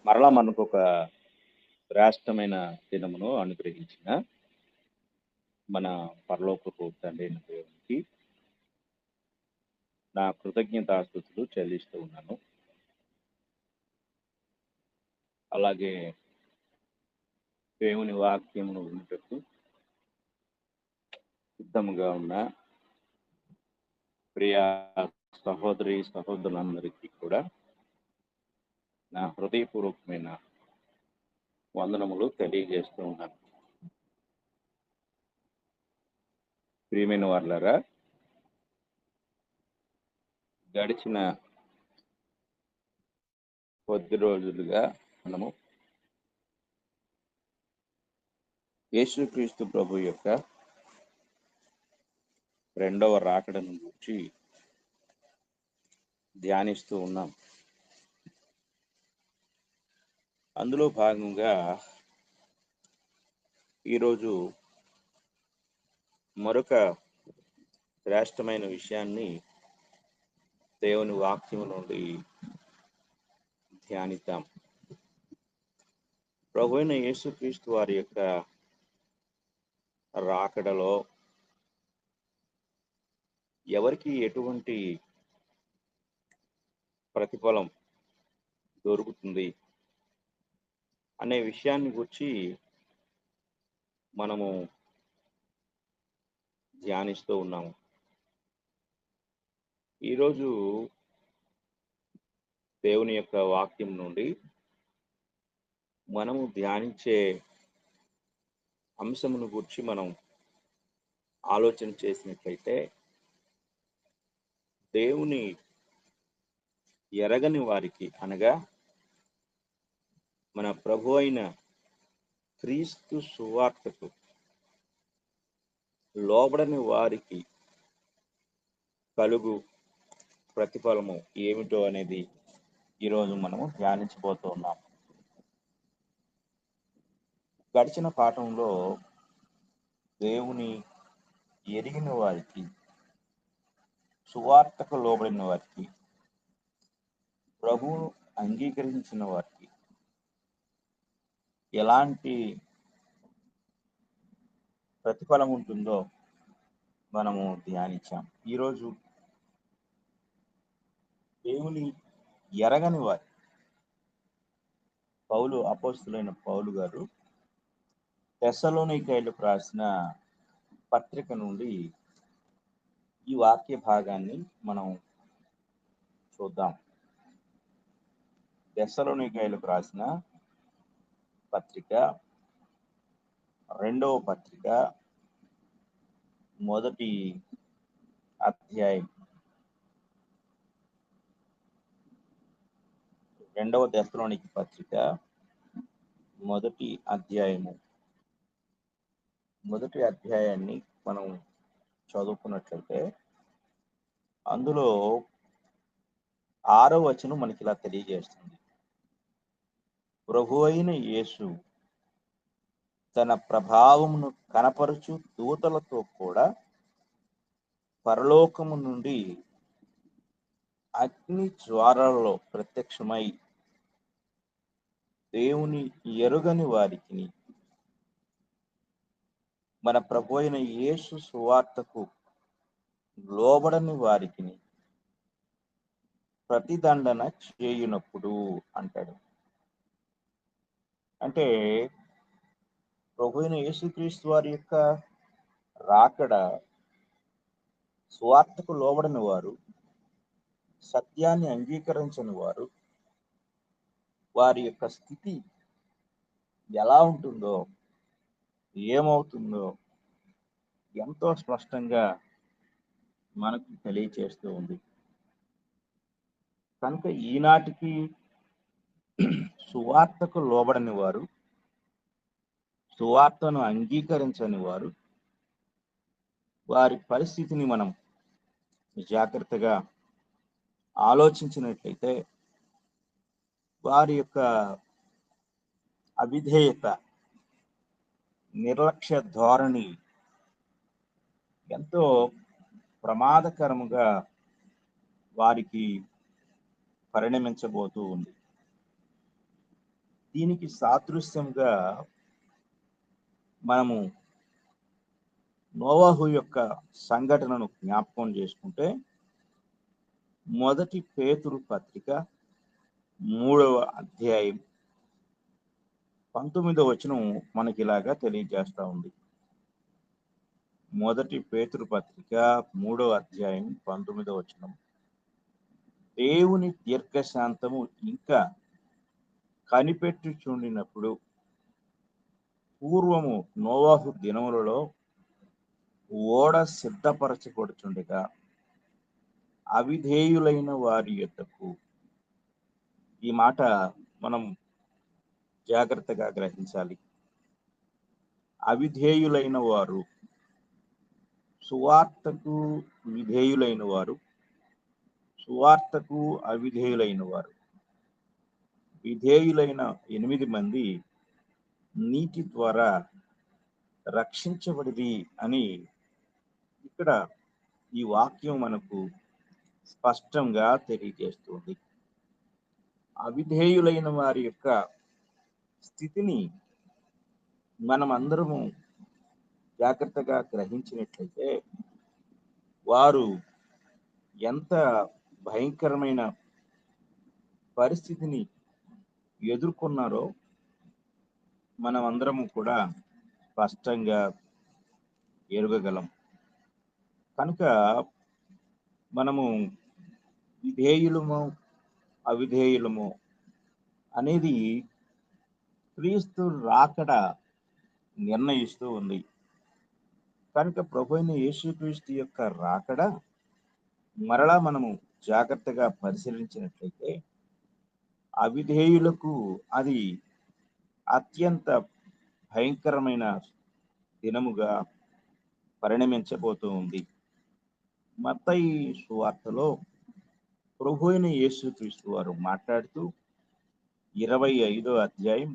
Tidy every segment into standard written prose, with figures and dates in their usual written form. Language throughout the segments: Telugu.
మరలా మనకు ఒక శ్రేష్టమైన దినమును అనుగ్రహించిన మన పరలోకపు తండ్రి అయిన దేవునికి నా కృతజ్ఞతాస్తుతులు చెల్లిస్తూ ఉన్నాను. అలాగే దేవుని వాక్యమును వినుటకు సిద్ధముగా ఉన్న ప్రియ సహోదరి సహోదరులందరికీ కూడా నా హృదయపూర్వకమైన వందనములు తెలియజేస్తూ ఉన్నాను. ప్రియమైన వారులారా, గడిచిన కొద్ది రోజులుగా మనము యేసుక్రీస్తు ప్రభు యొక్క రెండవ రాకడను గురించి ధ్యానిస్తూ ఉన్నాం. అందులో భాగంగా ఈరోజు మరొక శ్రేష్టమైన విషయాన్ని దేవుని వాక్యము నుండి ధ్యానిద్దాం. ప్రభు అయిన యేసుక్రీస్తు వారి యొక్క రాకడలో ఎవరికి ఎటువంటి ప్రతిఫలం దొరుకుతుంది అనే విషయాన్ని గురించి మనము ధ్యానిస్తూ ఉన్నాము. ఈరోజు దేవుని యొక్క వాక్యం నుండి మనము ధ్యానించే అంశమును గురించి మనం ఆలోచన చేసినట్లయితే, దేవుని ఎరగని వారికి అనగా మన ప్రభు అయిన క్రీస్తు సువార్తకు లోబడని వారికి కలుగు ప్రతిఫలము ఏమిటో అనేది ఈరోజు మనము ధ్యానించబోతూ ఉన్నాం. గడిచిన పాఠంలో దేవుని ఎరిగిన వారికి, సువార్తకు లోబడిన వారికి, ప్రభువును అంగీకరించిన వారికి ఎలాంటి ప్రతిఫలం ఉంటుందో మనము ధ్యానించాం. ఈరోజు దేవుని ఎరగని వారి అపోస్తలుడైన పౌలు గారు తెస్సలోనికైలకు రాసిన పత్రిక నుండి ఈ వాక్య భాగాన్ని మనం చూద్దాం. తెస్సలోనికైలకు రాసిన పత్రిక, రెండవ పత్రిక, మొదటి అధ్యాయం, రెండవ తెస్సలోనిక పత్రిక మొదటి అధ్యాయము, మొదటి అధ్యాయాన్ని మనం చదువుకున్నట్లయితే అందులో 6వ వచనం మనకి ఇలా తెలియజేస్తుంది: ప్రభు అయిన యేసు తన ప్రభావమును కనపరుచు దూతలతో కూడా పరలోకము నుండి అగ్ని జ్వాలలలో ప్రత్యక్షమై దేవుని ఎరుగని వారికి, మన ప్రభు అయిన యేసు సువార్తకు లోబడని వారికి ప్రతిదండన చేయునప్పుడు అంటాడు. అంటే ప్రభు అయిన యేసుక్రీస్తు వారి యొక్క రాకడ, సువార్తకు లోబడని వారు, సత్యాన్ని అంగీకరించని వారు, వారి యొక్క స్థితి ఎలా ఉంటుందో, ఏమవుతుందో ఎంతో స్పష్టంగా మనకు తెలియచేస్తూ ఉంది. కనుక ఈనాటికి సువార్తకు లోబడని వారు, సువార్తను అంగీకరించని వారు, వారి పరిస్థితిని మనం జాగ్రత్తగా ఆలోచించినట్లయితే వారి యొక్క అవిధేయత, నిర్లక్ష్య ధోరణి ఎంతో ప్రమాదకరముగా వారికి పరిణమించబోతూ ఉంది. దీనికి సాదృశ్యంగా మనము నోవాహు యొక్క సంఘటనను జ్ఞాపకం చేసుకుంటే మొదటి పేతురు పత్రిక 3వ అధ్యాయం 19వ వచనం మనకి ఇలాగా తెలియజేస్తా ఉంది. మొదటి పేతురు పత్రిక 3వ అధ్యాయం 19వ వచనం, దేవుని దీర్ఘశాంతము ఇంకా కనిపెట్టుచుండినప్పుడు పూర్వము నోవాహు దినములలో ఓడ సిద్ధపరచబడుచుండగా అవిధేయులైన వారి యొద్దకు, ఈ మాట మనం జాగ్రత్తగా గ్రహించాలి. అవిధేయులైన వారు, సువార్తకు విధేయులైన వారు, సువార్తకు అవిధేయులైన వారు, విధేయులైన 8 మంది నీటి ద్వారా రక్షించబడిది అని ఇక్కడ ఈ వాక్యం మనకు స్పష్టంగా తెలియజేస్తుంది. అవిధేయులైన వారి యొక్క స్థితిని మనం అందరము జాగ్రత్తగా గ్రహించినట్లయితే వారు ఎంత భయంకరమైన పరిస్థితిని ఎదుర్కొన్నారో మనం అందరము కూడా స్పష్టంగా ఎరుగగలం. కనుక మనము విధేయులము అవిధేయులము అనేది క్రీస్తు రాకడ నిర్ణయిస్తూ ఉంది. కనుక ప్రభువైన యేసుక్రీస్తు యొక్క రాకడ మరలా మనము జాగ్రత్తగా పరిశీలించినట్లయితే అవిధేయులకు అది అత్యంత భయంకరమైన దినముగా పరిణమించబోతూ ఉంది. మత్తయి సువార్తలో ప్రభువైన యేసుక్రీస్తు వారు మాట్లాడుతూ 25వ అధ్యాయం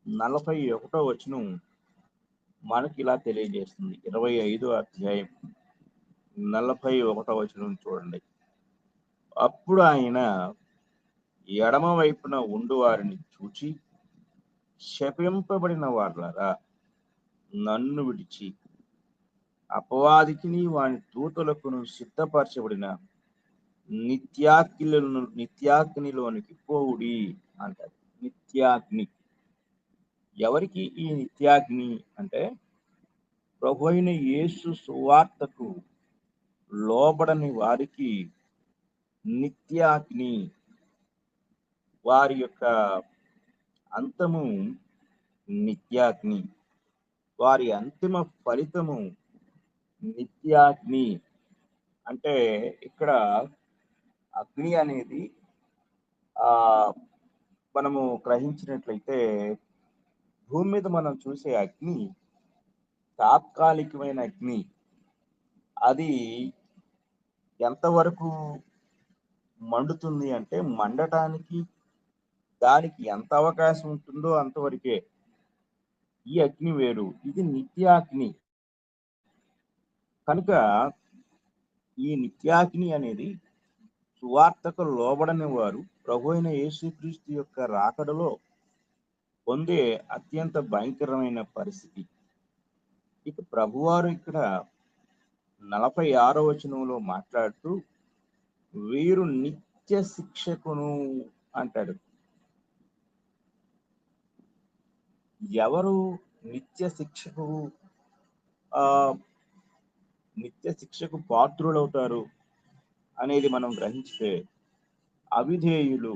41వ వచనం మనకి ఇలా తెలియజేస్తుంది. 25వ అధ్యాయం 41వ వచనం చూడండి. అప్పుడు ఆయన ఎడమ వైపున ఉండు వారిని చూచి, శపింపబడిన వారులారా, నన్ను విడిచి అపవాదికిని వాని దూతలకును సిద్ధపరచబడిన నిత్యాగ్నిలోనికి పోవుడి అంటారు. నిత్యాగ్ని. ఎవరికి ఈ నిత్యాగ్ని అంటే ప్రభు అయిన యేసు సువార్తకు లోబడని వారికి నిత్యాగ్ని, వారి యొక్క అంతము నిత్యాగ్ని, వారి అంతిమ ఫలితము నిత్యాగ్ని. అంటే ఇక్కడ అగ్ని అనేది మనము గ్రహించినట్లయితే భూమి మీద మనం చూసే అగ్ని తాత్కాలికమైన అగ్ని. అది ఎంతవరకు మండుతుంది అంటే మండటానికి దానికి ఎంత అవకాశం ఉంటుందో అంతవరకే. ఈ అగ్ని వేరు, ఇది నిత్యాగ్ని. కనుక ఈ నిత్యాగ్ని అనేది సువార్తకు లోబడని వారు ప్రభు అయిన యేసుక్రీస్తు యొక్క రాకడలో పొందే అత్యంత భయంకరమైన పరిస్థితి. ఇక ప్రభువారు ఇక్కడ 46వ వచనంలో మాట్లాడుతూ వీరు నిత్య శిక్షకును అంటాడు. ఎవరు నిత్య శిక్షకు పాత్రులవుతారు అనేది మనం గ్రహించితే అవిధేయులు,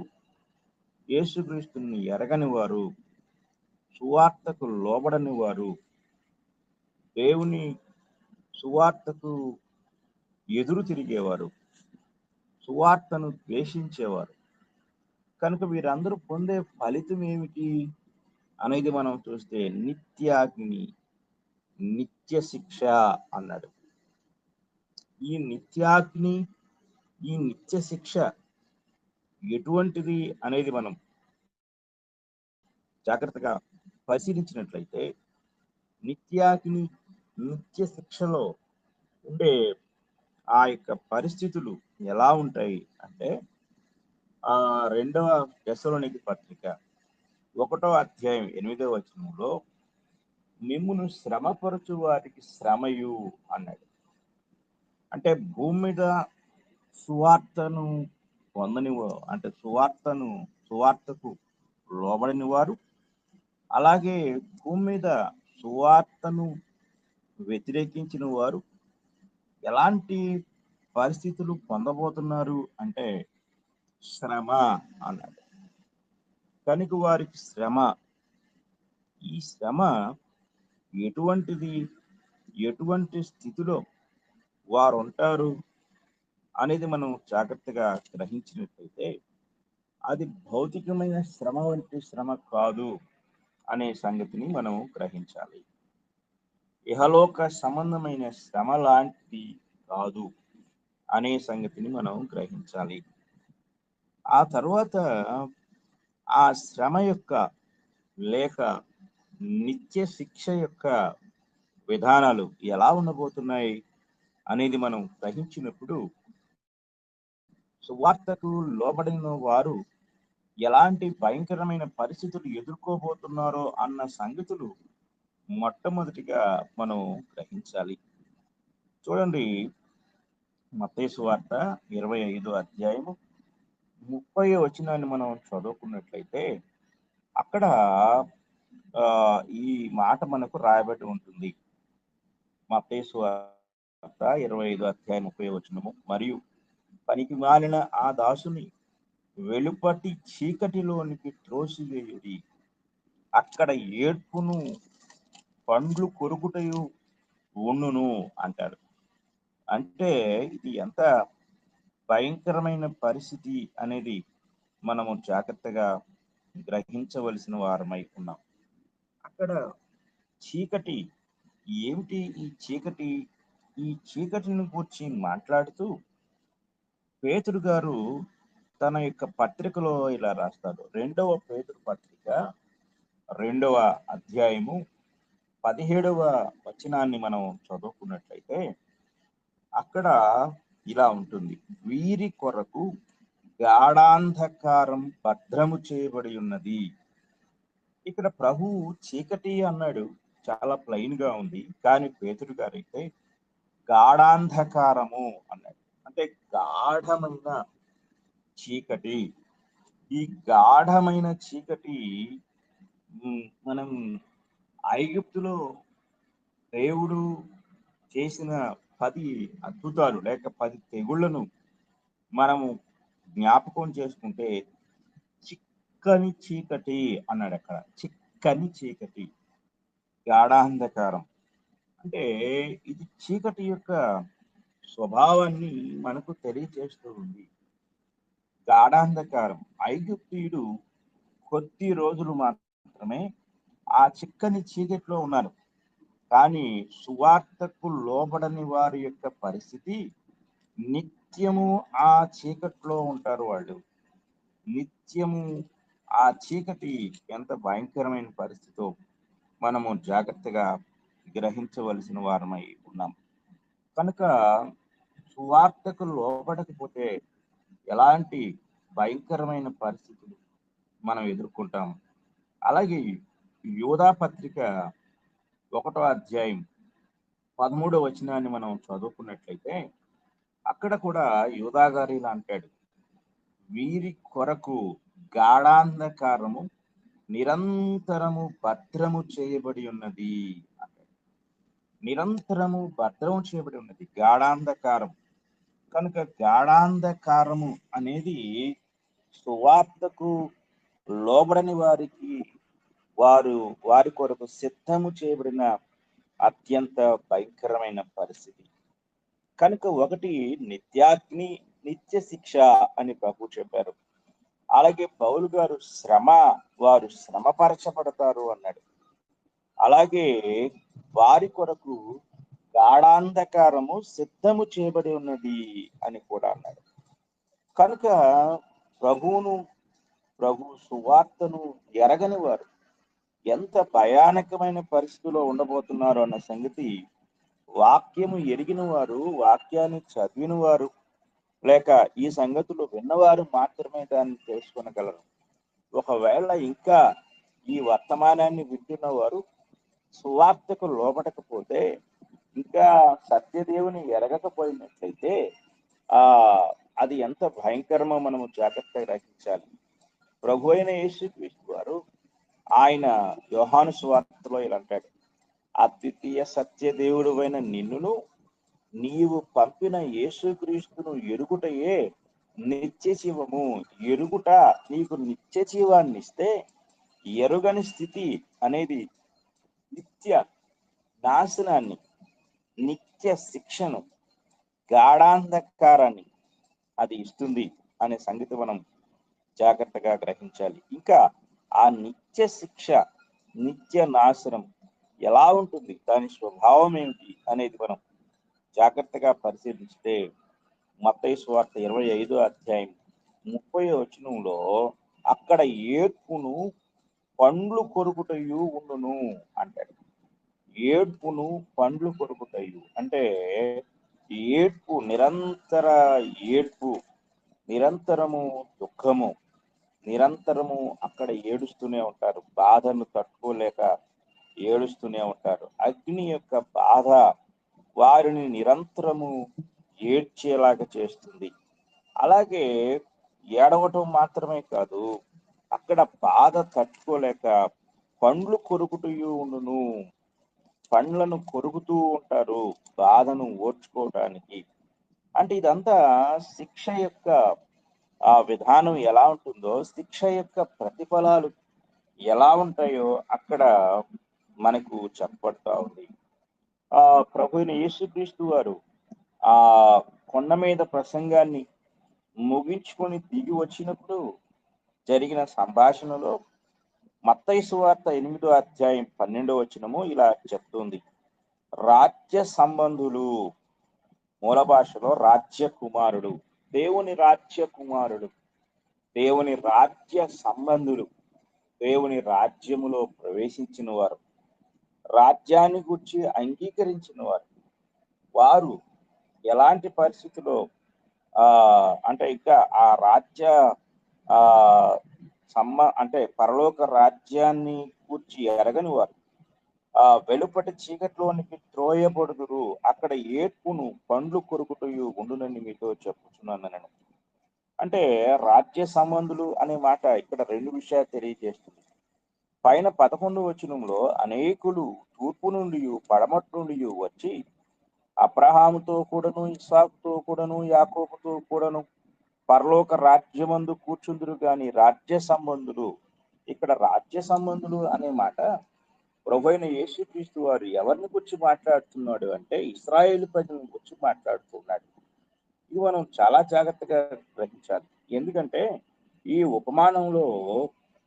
యేసుక్రీస్తుని ఎరగని వారు, సువార్తకు లోబడని వారు, దేవుని సువార్తకు ఎదురు తిరిగేవారు, సువార్తను ద్వేషించేవారు. కనుక వీరందరూ పొందే ఫలితం ఏమిటి అనేది మనం చూస్తే నిత్యాగ్ని, నిత్య శిక్ష అన్నాడు. ఈ నిత్యాగ్ని, ఈ నిత్య శిక్ష ఎటువంటిది అనేది మనం జాగ్రత్తగా పరిశీలించినట్లయితే నిత్యాగ్ని, నిత్య శిక్షలో ఉండే ఆ యొక్క పరిస్థితులు ఎలా ఉంటాయి అంటే 2వ తెస్సలోనికీ పత్రిక 1వ అధ్యాయం 8వ వచనంలో మిమ్మును శ్రమపరచు వారికి శ్రమయు అన్నాడు. అంటే భూమి మీద సువార్తను పొందని అంటే సువార్తకు లోబడని వారు, అలాగే భూమి మీద సువార్తను వ్యతిరేకించిన వారు ఎలాంటి పరిస్థితులు పొందబోతున్నారు అంటే శ్రమ అన్నాడు. కనుక వారికి శ్రమ, ఈ శ్రమ ఎటువంటిది, ఎటువంటి స్థితిలో వారు ఉంటారు అనేది మనం జాగ్రత్తగా గ్రహించినట్లయితే అది భౌతికమైన శ్రమ వంటి శ్రమ కాదు అనే సంగతిని మనం గ్రహించాలి. ఇహలోక సంబంధమైన శ్రమ లాంటిది కాదు అనే సంగతిని మనం గ్రహించాలి. ఆ తర్వాత ఆ శ్రమ యొక్క లేక నిత్య శిక్ష యొక్క విధానాలు ఎలా ఉండబోతున్నాయి అనేది మనం గ్రహించినప్పుడు సువార్తకు లోబడిన వారు ఎలాంటి భయంకరమైన పరిస్థితులు ఎదుర్కోబోతున్నారో అన్న సంగతులు మొట్టమొదటిగా మనం గ్రహించాలి. చూడండి, మత్తయి సువార్త 25వ అధ్యాయము 30వ వచనాన్ని మనం చదువుకున్నట్లయితే అక్కడ ఈ మాట మనకు రాయబడి ఉంటుంది. మత్తయి సువార్త 25వ అధ్యాయం 30వ వచనము, మరియు పనికి మాలిన ఆ దాసుని వెలుపటి చీకటిలోనికి త్రోసివేయుడి, అక్కడ ఏడ్పును పండ్లు కొరుకుటయు ఉండును అంటారు. అంటే ఇది ఎంత భయంకరమైన పరిస్థితి అనేది మనము జాగ్రత్తగా గ్రహించవలసిన వారమై ఉన్నాం. అక్కడ చీకటి ఏమిటి? ఈ చీకటిని గురించి మాట్లాడుతూ పేతురు గారు తన యొక్క పత్రికలో ఇలా రాస్తాడు. 2వ పేతురు పత్రిక 2వ అధ్యాయము 17వ వచనాన్ని మనం చదువుకున్నట్లయితే అక్కడ ఇలా ఉంటుంది. వీరి కొరకు గాఢాంధకారం భద్రము చేయబడి ఉన్నది. ఇక్కడ ప్రభువు చీకటి అన్నాడు, చాలా ప్లెయిన్ గా ఉంది. కానీ పేతురు గారైతే గాఢాంధకారము అన్నాడు. అంటే గాఢమైన చీకటి. ఈ గాఢమైన చీకటి మనం ఐగుప్తులో దేవుడు చేసిన 10 అద్భుతాలు లేక 10 తెగుళ్లను మనము జ్ఞాపకం చేసుకుంటే చిక్కని చీకటి అన్నాడు. అక్కడ చిక్కని చీకటి, గాఢాంధకారం. అంటే ఇది చీకటి యొక్క స్వభావాన్ని మనకు తెలియజేస్తూ ఉంది. గాఢాంధకారం. ఐగుప్తీయుడు కొద్ది రోజులు మాత్రమే ఆ చిక్కని చీకటిలో ఉన్నారు. కానీ సువార్తకు లోబడని వారి యొక్క పరిస్థితి నిత్యము ఆ చీకట్లో ఉంటారు. వాళ్ళు నిత్యము ఆ చీకటి ఎంత భయంకరమైన పరిస్థితో మనము జాగ్రత్తగా గ్రహించవలసిన వారమై ఉన్నాం. కనుక సువార్తకు లోబడకపోతే ఎలాంటి భయంకరమైన పరిస్థితులు మనం ఎదుర్కొంటాం. అలాగే యోధా పత్రిక 1వ అధ్యాయం 13వ వచనాన్ని మనం చదువుకున్నట్లయితే అక్కడ కూడా యోధా గారు ఇలా అంటాడు. వీరి కొరకు గాఢాంధకారము నిరంతరము భద్రము చేయబడి ఉన్నది. నిరంతరము భద్రము చేయబడి ఉన్నది గాఢాంధకారం. కనుక గాఢాంధకారము అనేది సువార్తకు లోబడని వారికి వారి కొరకు సిద్ధము చేయబడిన అత్యంత భయంకరమైన పరిస్థితి. కనుక ఒకటి నిత్యాగ్ని, నిత్య శిక్ష అని ప్రభు చెప్పారు. అలాగే పౌలు గారు వారు శ్రమపరచబడతారు అన్నాడు. అలాగే వారి కొరకు గాఢాంధకారము సిద్ధము చేయబడి ఉన్నది అని కూడా అన్నాడు. కనుక ప్రభు సువార్తను ఎరగని వారు ఎంత భయానకమైన పరిస్థితిలో ఉండబోతున్నారు అన్న సంగతి వాక్యము ఎరిగిన వారు, వాక్యాన్ని చదివిన వారు, లేక ఈ సంగతులు విన్నవారు మాత్రమే దాన్ని తెలుసుకొనగలరు. ఒకవేళ ఇంకా ఈ వర్తమానాన్ని వింటున్న వారు సువార్తకు లోబడకపోతే, ఇంకా సత్యదేవుని ఎరగకపోయినట్లయితే ఆ అది ఎంత భయంకరమో మనము జాగ్రత్తగా గ్రహించాలి. ప్రభు అయిన యేసుక్రీస్తు వారు ఆయన యోహాను సువార్తలో ఇలా అంటాడు, అద్వితీయ సత్య దేవుడు అయిన నిన్నును నీవు పంపిన యేసుక్రీస్తును ఎరుగుటయే నిత్య జీవము. ఎరుగుట నీకు నిత్య జీవాన్ని ఇస్తే, ఎరుగని స్థితి అనేది నిత్య నాశనాన్ని, నిత్య శిక్షను, గాఢాంధకారాన్ని అది ఇస్తుంది అనే సంగతి మనం జాగ్రత్తగా గ్రహించాలి. ఇంకా ఆ నిత్య శిక్ష, నిత్య నాశనం ఎలా ఉంటుంది, దాని స్వభావం ఏమిటి అనేది మనం జాగ్రత్తగా పరిశీలిస్తే మత్తయి సువార్త 25వ అధ్యాయం 30వ వచనంలో అక్కడ ఏడ్పును పండ్లు కొరుకుటయు ఉండును అంటాడు. ఏడ్పును పండ్లు కొరుకుటయు అంటే ఏడ్పు, నిరంతర ఏడ్పు, నిరంతరము దుఃఖము, నిరంతరము అక్కడ ఏడుస్తూనే ఉంటారు. బాధను తట్టుకోలేక ఏడుస్తూనే ఉంటారు. అగ్ని యొక్క బాధ వారిని నిరంతరము ఏడ్చేలాగా చేస్తుంది. అలాగే ఏడవటం మాత్రమే కాదు, అక్కడ బాధ తట్టుకోలేక పండ్లు కొరుకుతూ ఉండును. పండ్లను కొరుకుతూ ఉంటారు బాధను ఓర్చుకోవడానికి. అంటే ఇదంతా శిక్ష యొక్క ఆ విధానం ఎలా ఉంటుందో, శిక్ష యొక్క ప్రతిఫలాలు ఎలా ఉంటాయో అక్కడ మనకు చెప్పబడతా ఉంది. ప్రభు అయిన యేసుక్రీస్తు వారు ఆ కొండ మీద ప్రసంగాన్ని ముగించుకొని దిగి వచ్చినప్పుడు జరిగిన సంభాషణలో మత్తయి సువార్త 8వ అధ్యాయం 12వ వచనము ఇలా చెప్తుంది, రాజ్య సంబంధులు, మూల భాషలో రాజ్య కుమారుడు, దేవుని రాజ్య కుమారుడు, దేవుని రాజ్య సంబంధులు, దేవుని రాజ్యములో ప్రవేశించిన వారు, రాజ్యాన్ని గురించి అంగీకరించిన వారు, వారు ఎలాంటి పరిస్థితిలో అంటే ఇంకా ఆ రాజ్య అంటే పరలోక రాజ్యాన్ని కూర్చి ఎరగని వారు వెలుపటి చీకట్లోనికి త్రోయబడుదురు, అక్కడ ఏడ్పును పండ్లు కొరుకుటయు ఉండునని మీతో చెప్పుచున్నాను నేను. అంటే రాజ్య సంబంధులు అనే మాట ఇక్కడ రెండు విషయాలు తెలియజేస్తుంది. పైన 11వ వచనంలో అనేకులు తూర్పు నుండి పడమటి నుండి వచ్చి అబ్రహాముతో కూడాను, ఇస్సాకుతో కూడాను, యాకోబుతో కూడాను పరలోక రాజ్యమందు కూర్చుందురు గాని రాజ్య సంబంధులు. ఇక్కడ రాజ్య సంబంధులు అనే మాట ప్రభువైన యేసుక్రీస్తు వారు ఎవరిని గురించి మాట్లాడుతున్నాడు అంటే ఇశ్రాయేలు ప్రజలను గురించి మాట్లాడుతున్నాడు. ఇది మనం చాలా జాగ్రత్తగా గ్రహించాలి. ఎందుకంటే ఈ ఉపమానంలో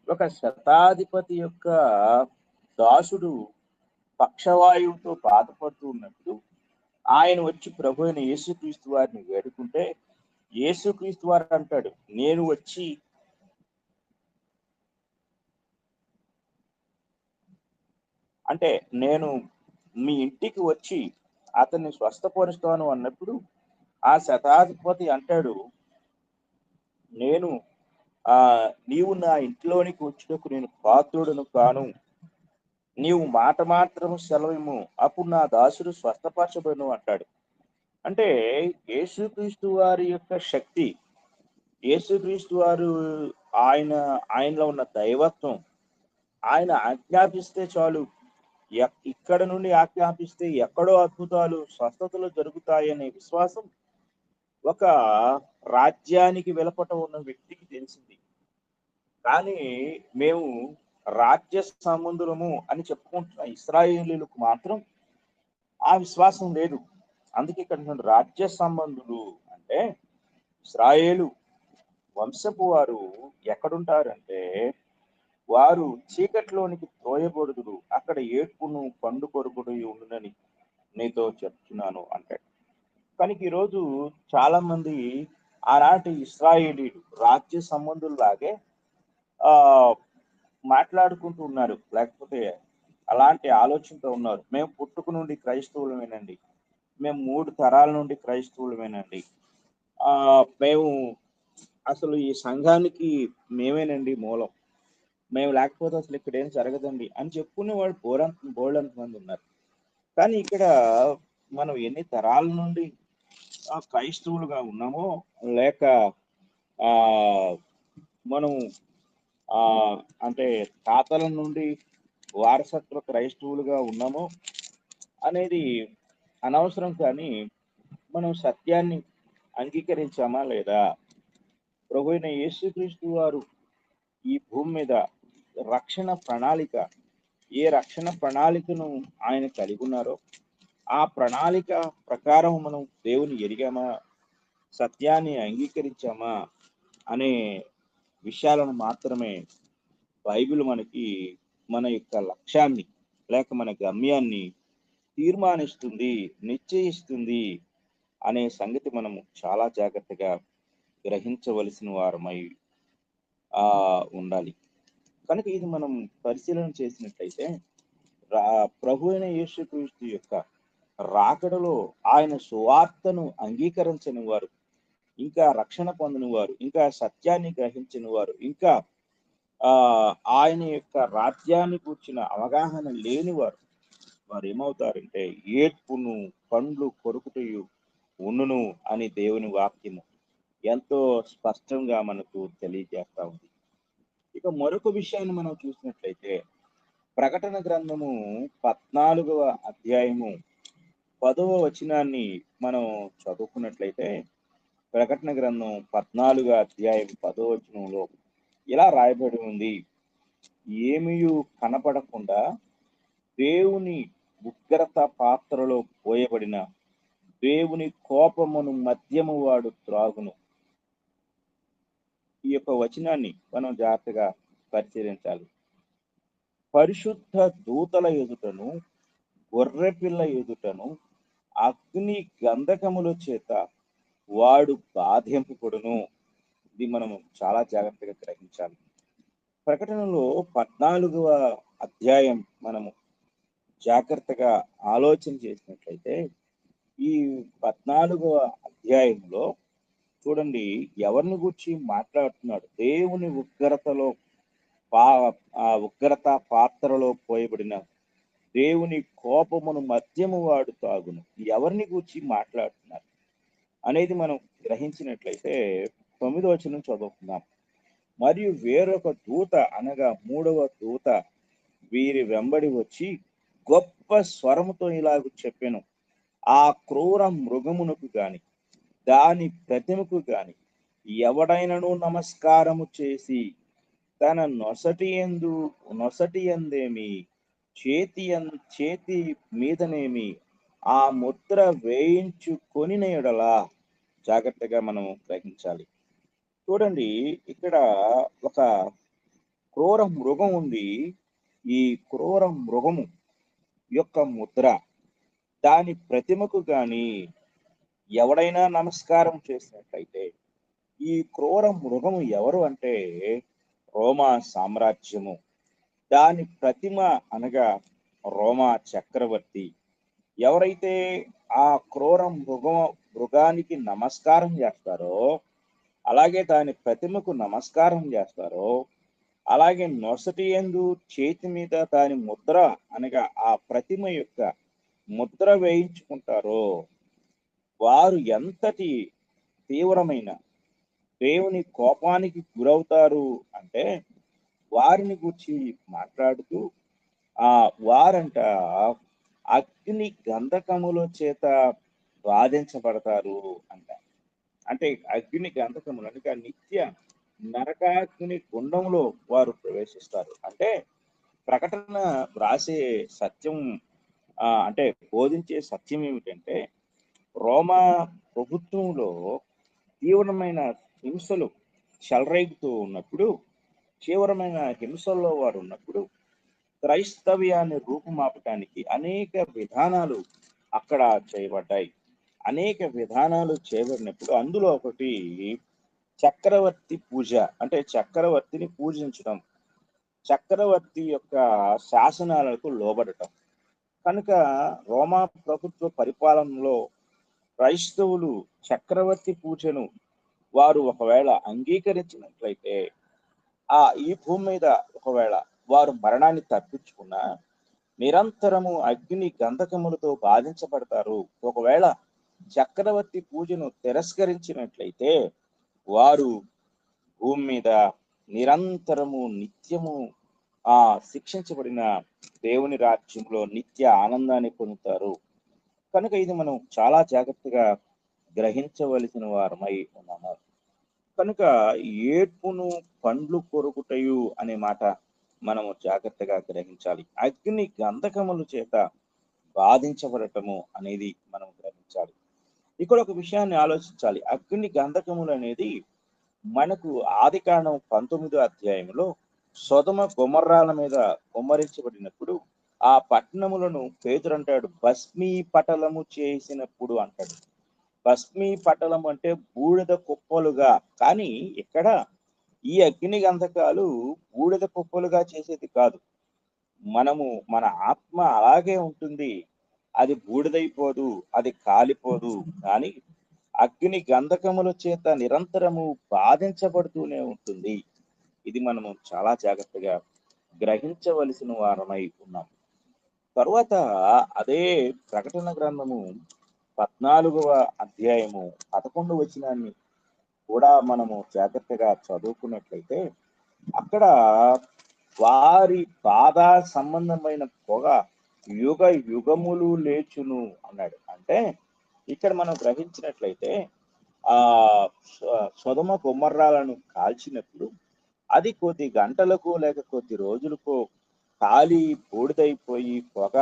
ఒక శతాధిపతి యొక్క దాసుడు పక్షవాయువుతో బాధపడుతూ ఉన్నప్పుడు ఆయన వచ్చి ప్రభు అయిన యేసుక్రీస్తు వారిని వేడుకుంటే యేసుక్రీస్తు వారు అంటాడు, నేను వచ్చి అంటే నేను మీ ఇంటికి వచ్చి అతన్ని స్వస్థపరుస్తాను అన్నప్పుడు ఆ శతాధిపతి అంటాడు, నేను నీవు నా ఇంట్లోనికి వచ్చుటకు నేను పాత్రుడను కాను, నీవు మాట మాత్రము సెలవిమ్ము, అప్పుడు నా దాసుడు స్వస్థపరచబడును అంటాడు. అంటే యేసుక్రీస్తు వారి యొక్క శక్తి, యేసుక్రీస్తు వారు ఆయనలో ఉన్న దైవత్వం, ఆయన ఆజ్ఞాపిస్తే చాలు, ఇక్కడ నుండి ఆజ్ఞాపిస్తే ఎక్కడో అద్భుతాలు, స్వస్థతలు జరుగుతాయనే విశ్వాసం ఒక రాజ్యానికి వెలపట ఉన్న వ్యక్తికి తెలిసింది. కానీ మేము రాజ్య సంబంధులము అని చెప్పుకుంటున్న ఇశ్రాయేలీలకు మాత్రం ఆ విశ్వాసం లేదు. అందుకే ఇక్కడ రాజ్య సంబంధులు అంటే ఇశ్రాయేలు వంశపు వారు ఎక్కడుంటారంటే వారు చీకట్లోనికి తోయబడుదురు, అక్కడ ఏడ్పును పండు కొరుకుడు ఉండునని నీతో చెప్తున్నాను అంటే. కనుక ఈరోజు చాలా మంది ఆనాటి ఇశ్రాయేలీలు రాజ్య సంబంధుల్లాగే మాట్లాడుకుంటూ ఉన్నారు, లేకపోతే అలాంటి ఆలోచనతో ఉన్నారు. మేము పుట్టుక నుండి క్రైస్తవులమేనండి, మేము 3 తరాల నుండి క్రైస్తవులమేనండి, మేము అసలు ఈ సంఘానికి మేమేనండి మూలం, మేము లేకపోతే అసలు ఇక్కడ ఏం జరగదండి అని చెప్పుకునే వాళ్ళు బోల్డంత మంది ఉన్నారు. కానీ ఇక్కడ మనం ఎన్ని తరాల నుండి క్రైస్తవులుగా ఉన్నామో, లేక ఆ మనం ఆ అంటే తాతల నుండి వారసత్వ క్రైస్తవులుగా ఉన్నామో అనేది అనవసరం. కానీ మనం సత్యాన్ని అంగీకరించామా లేదా? ప్రభు అయిన యేసుక్రీస్తు వారు ఈ భూమి మీద రక్షణ ప్రణాళిక, ఏ రక్షణ ప్రణాళికను ఆయన కలిగి ఉన్నారో ఆ ప్రణాళిక ప్రకారం మనం దేవుని ఎరిగామా, సత్యాన్ని అంగీకరించామా అనే విషయాలను మాత్రమే బైబిల్ మనకి మన యొక్క లక్ష్యాన్ని లేక మన గమ్యాన్ని తీర్మానిస్తుంది, నిశ్చయిస్తుంది అనే సంగతి మనము చాలా జాగ్రత్తగా గ్రహించవలసిన వారమై ఉండాలి. కనుక ఇది మనం పరిశీలన చేసినట్లయితే ప్రభు అయిన యేసుక్రీస్తు యొక్క రాకడలో ఆయన సువార్తను అంగీకరించని వారు, ఇంకా రక్షణ పొందని వారు, ఇంకా సత్యాన్ని గ్రహించని వారు, ఇంకా ఆయన యొక్క రాజ్యాన్ని కూర్చిన అవగాహన లేని వారు ఏమవుతారంటే ఏడ్పును పండ్లు కొరుకుటయు ఉండును అని దేవుని వాక్యము ఎంతో స్పష్టంగా మనకు తెలియజేస్తా ఉంది. ఇక మరొక విషయాన్ని మనం చూసినట్లయితే ప్రకటన గ్రంథము 14వ అధ్యాయము 10వ వచనాన్ని మనం చదువుకున్నట్లయితే, ప్రకటన గ్రంథం 14వ అధ్యాయం 10వ వచనంలో ఇలా రాయబడి ఉంది: ఏమీయు కనపడకుండా దేవుని ఉగ్రత పాత్రలో పోయబడిన దేవుని కోపమును మద్యము వాడు త్రాగును. ఈ యొక్క వచనాన్ని మనం జాగ్రత్తగా పరిశీలించాలి. పరిశుద్ధ దూతల ఎదుటను గొర్రెపిల్ల ఎదుటను అగ్ని గంధకముల చేత వాడు బాధింపబడును. ఇది మనము చాలా జాగ్రత్తగా గ్రహించాలి. ప్రకటనలో 14వ అధ్యాయం మనము జాగ్రత్తగా ఆలోచన చేసినట్లయితే, ఈ 14వ అధ్యాయంలో చూడండి ఎవరిని గురించి మాట్లాడుతున్నాడు. దేవుని ఉగ్రతలో ఉగ్రత పాత్రలో పోయబడిన దేవుని కోపమును మద్యము వాడు తాగును. ఎవరిని గురించి మాట్లాడుతున్నారు అనేది మనం గ్రహించినట్లయితే 9వ వచనం చదువుకుందాం. మరియు వేరొక దూత అనగా 3వ దూత వీరి వెంబడి వచ్చి గొప్ప స్వరముతో ఇలాగ చెప్పెను: ఆ క్రూర మృగమునకు గాని దాని ప్రతిమకు గాని ఎవడైనను నమస్కారము చేసి తన నొసటి ఎందేమి చేతి మీదనేమి ఆ ముద్ర వేయించుకొని ఎడలా. జాగ్రత్తగా మనం గ్రహించాలి. చూడండి ఇక్కడ ఒక క్రూర మృగం ఉంది. ఈ క్రూర మృగము యొక్క ముద్ర, దాని ప్రతిమకు గాని ఎవడైనా నమస్కారం చేసినట్లయితే, ఈ క్రూర మృగము ఎవరు అంటే రోమా సామ్రాజ్యము, దాని ప్రతిమ అనగా రోమా చక్రవర్తి. ఎవరైతే ఆ క్రూర మృగానికి నమస్కారం చేస్తారో, అలాగే దాని ప్రతిమకు నమస్కారం చేస్తారో, అలాగే నొసటి యందు చేతి మీద దాని ముద్ర అనగా ఆ ప్రతిమ యొక్క ముద్ర వేయించుకుంటారో, వారు ఎంతటి తీవ్రమైన దేవుని కోపానికి గురవుతారు అంటే, వారిని గురించి మాట్లాడుతూ వారంట అగ్ని గంధకముల చేత బాధించబడతారు అంట. అంటే అగ్ని గంధకములు అనగా నిత్య నరకాగ్ని గుండంలో వారు ప్రవేశిస్తారు. అంటే ప్రకటన రాసే సత్యం అంటే బోధించే సత్యం ఏమిటంటే, రోమా ప్రభుత్వంలో తీవ్రమైన హింసలు చెలరేగుతూ ఉన్నప్పుడు, తీవ్రమైన హింసల్లో వారు ఉన్నప్పుడు క్రైస్తవ్యాన్ని రూపుమాపటానికి అనేక విధానాలు అక్కడ చేయబడ్డాయి. అనేక విధానాలు చేయబడినప్పుడు అందులో ఒకటి చక్రవర్తి పూజ, అంటే చక్రవర్తిని పూజించడం, చక్రవర్తి యొక్క శాసనాలకు లోబడటం. కనుక రోమా ప్రభుత్వ పరిపాలనలో క్రైస్తవులు చక్రవర్తి పూజను వారు ఒకవేళ అంగీకరించినట్లయితే ఈ భూమి మీద ఒకవేళ వారు మరణాన్ని తప్పించుకున్నా నిరంతరము అగ్ని గంధకములతో బాధించబడతారు. ఒకవేళ చక్రవర్తి పూజను తిరస్కరించినట్లయితే వారు భూమి మీద నిరంతరము నిత్యము శిక్షించబడిన దేవుని రాజ్యంలో నిత్య ఆనందాన్ని పొందుతారు. కనుక ఇది మనం చాలా జాగ్రత్తగా గ్రహించవలసిన వారమై ఉన్నాము. కనుక ఏడ్పును పండ్లు కొరుకుటయు అనే మాట మనము జాగ్రత్తగా గ్రహించాలి. అగ్ని గంధకముల చేత బాధించబడటము అనేది మనం గ్రహించాలి. ఇక్కడ ఒక విషయాన్ని ఆలోచించాలి. అగ్ని గంధకములు అనేది మనకు ఆదికాండం 19వ అధ్యాయంలో సొదొమ గొమొర్రాల మీద కుమ్మరించబడినప్పుడు ఆ పట్టణములను పేతురు అంటాడు భస్మీపటలము చేసినప్పుడు అంటాడు. భస్మీపటలం అంటే బూడిద కుప్పలుగా. కానీ ఇక్కడ ఈ అగ్ని గంధకాలు బూడిద కుప్పలుగా చేసేది కాదు. మన ఆత్మ అలాగే ఉంటుంది, అది బూడిదైపోదు, అది కాలిపోదు. కానీ అగ్ని గంధకముల చేత నిరంతరము బాధించబడుతూనే ఉంటుంది. ఇది మనము చాలా జాగ్రత్తగా గ్రహించవలసిన వారమై ఉన్నాం. తరువాత అదే ప్రకటన గ్రంథము 14వ అధ్యాయము 11 వచనాన్ని కూడా మనము జాగ్రత్తగా చదువుకున్నట్లయితే అక్కడ వారి బాధ సంబంధమైన పొగ యుగ యుగములు లేచును అన్నాడు. అంటే ఇక్కడ మనం గ్రహించినట్లయితే సొదొమ గొమొర్రాలను కాల్చినప్పుడు అది కొద్ది గంటలకు లేక కొద్ది రోజులకు కాలి బూడిదైపోయి పొగ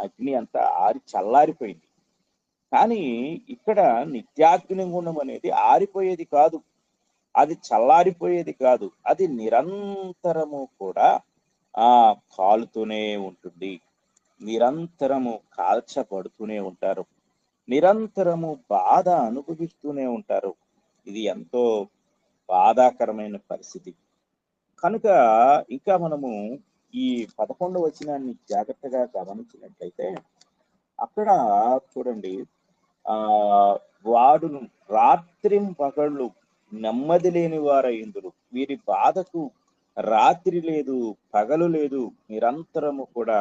అగ్ని అంతా చల్లారిపోయింది. కానీ ఇక్కడ నిత్యాగ్ని గుణం అనేది ఆరిపోయేది కాదు, అది చల్లారిపోయేది కాదు, అది నిరంతరము కూడా కాలుతూనే ఉంటుంది. నిరంతరము కాల్చబడుతూనే ఉంటారు, నిరంతరము బాధ అనుభవిస్తూనే ఉంటారు. ఇది ఎంతో బాధాకరమైన పరిస్థితి. కనుక ఇంకా మనము ఈ 11వ వచనాన్ని జాగ్రత్తగా గమనించినట్లయితే అక్కడ చూడండి, వాడును రాత్రింపగళ్ళు నెమ్మది లేని వారయిందురు, వీరి బాధకు రాత్రి లేదు పగలు లేదు, నిరంతరము కూడా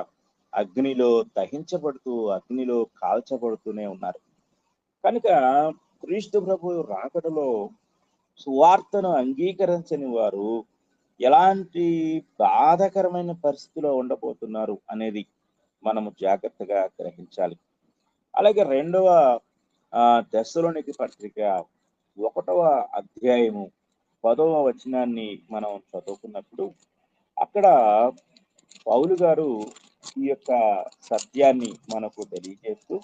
అగ్నిలో దహించబడుతూ అగ్నిలో కాల్చబడుతూనే ఉన్నారు. కనుక క్రీస్తు ప్రభు రాకడలో సువార్తను అంగీకరించని వారు ఎలాంటి బాధాకరమైన పరిస్థితిలో ఉండబోతున్నారు అనేది మనము జాగ్రత్తగా గ్రహించాలి. అలాగే 2వ తెస్సలోనికీ పత్రిక 1వ అధ్యాయము 10వ వచనాన్ని మనం చదువుకున్నప్పుడు అక్కడ పౌలు గారు ఈ యొక్క సత్యాన్ని మనకు తెలియజేస్తూ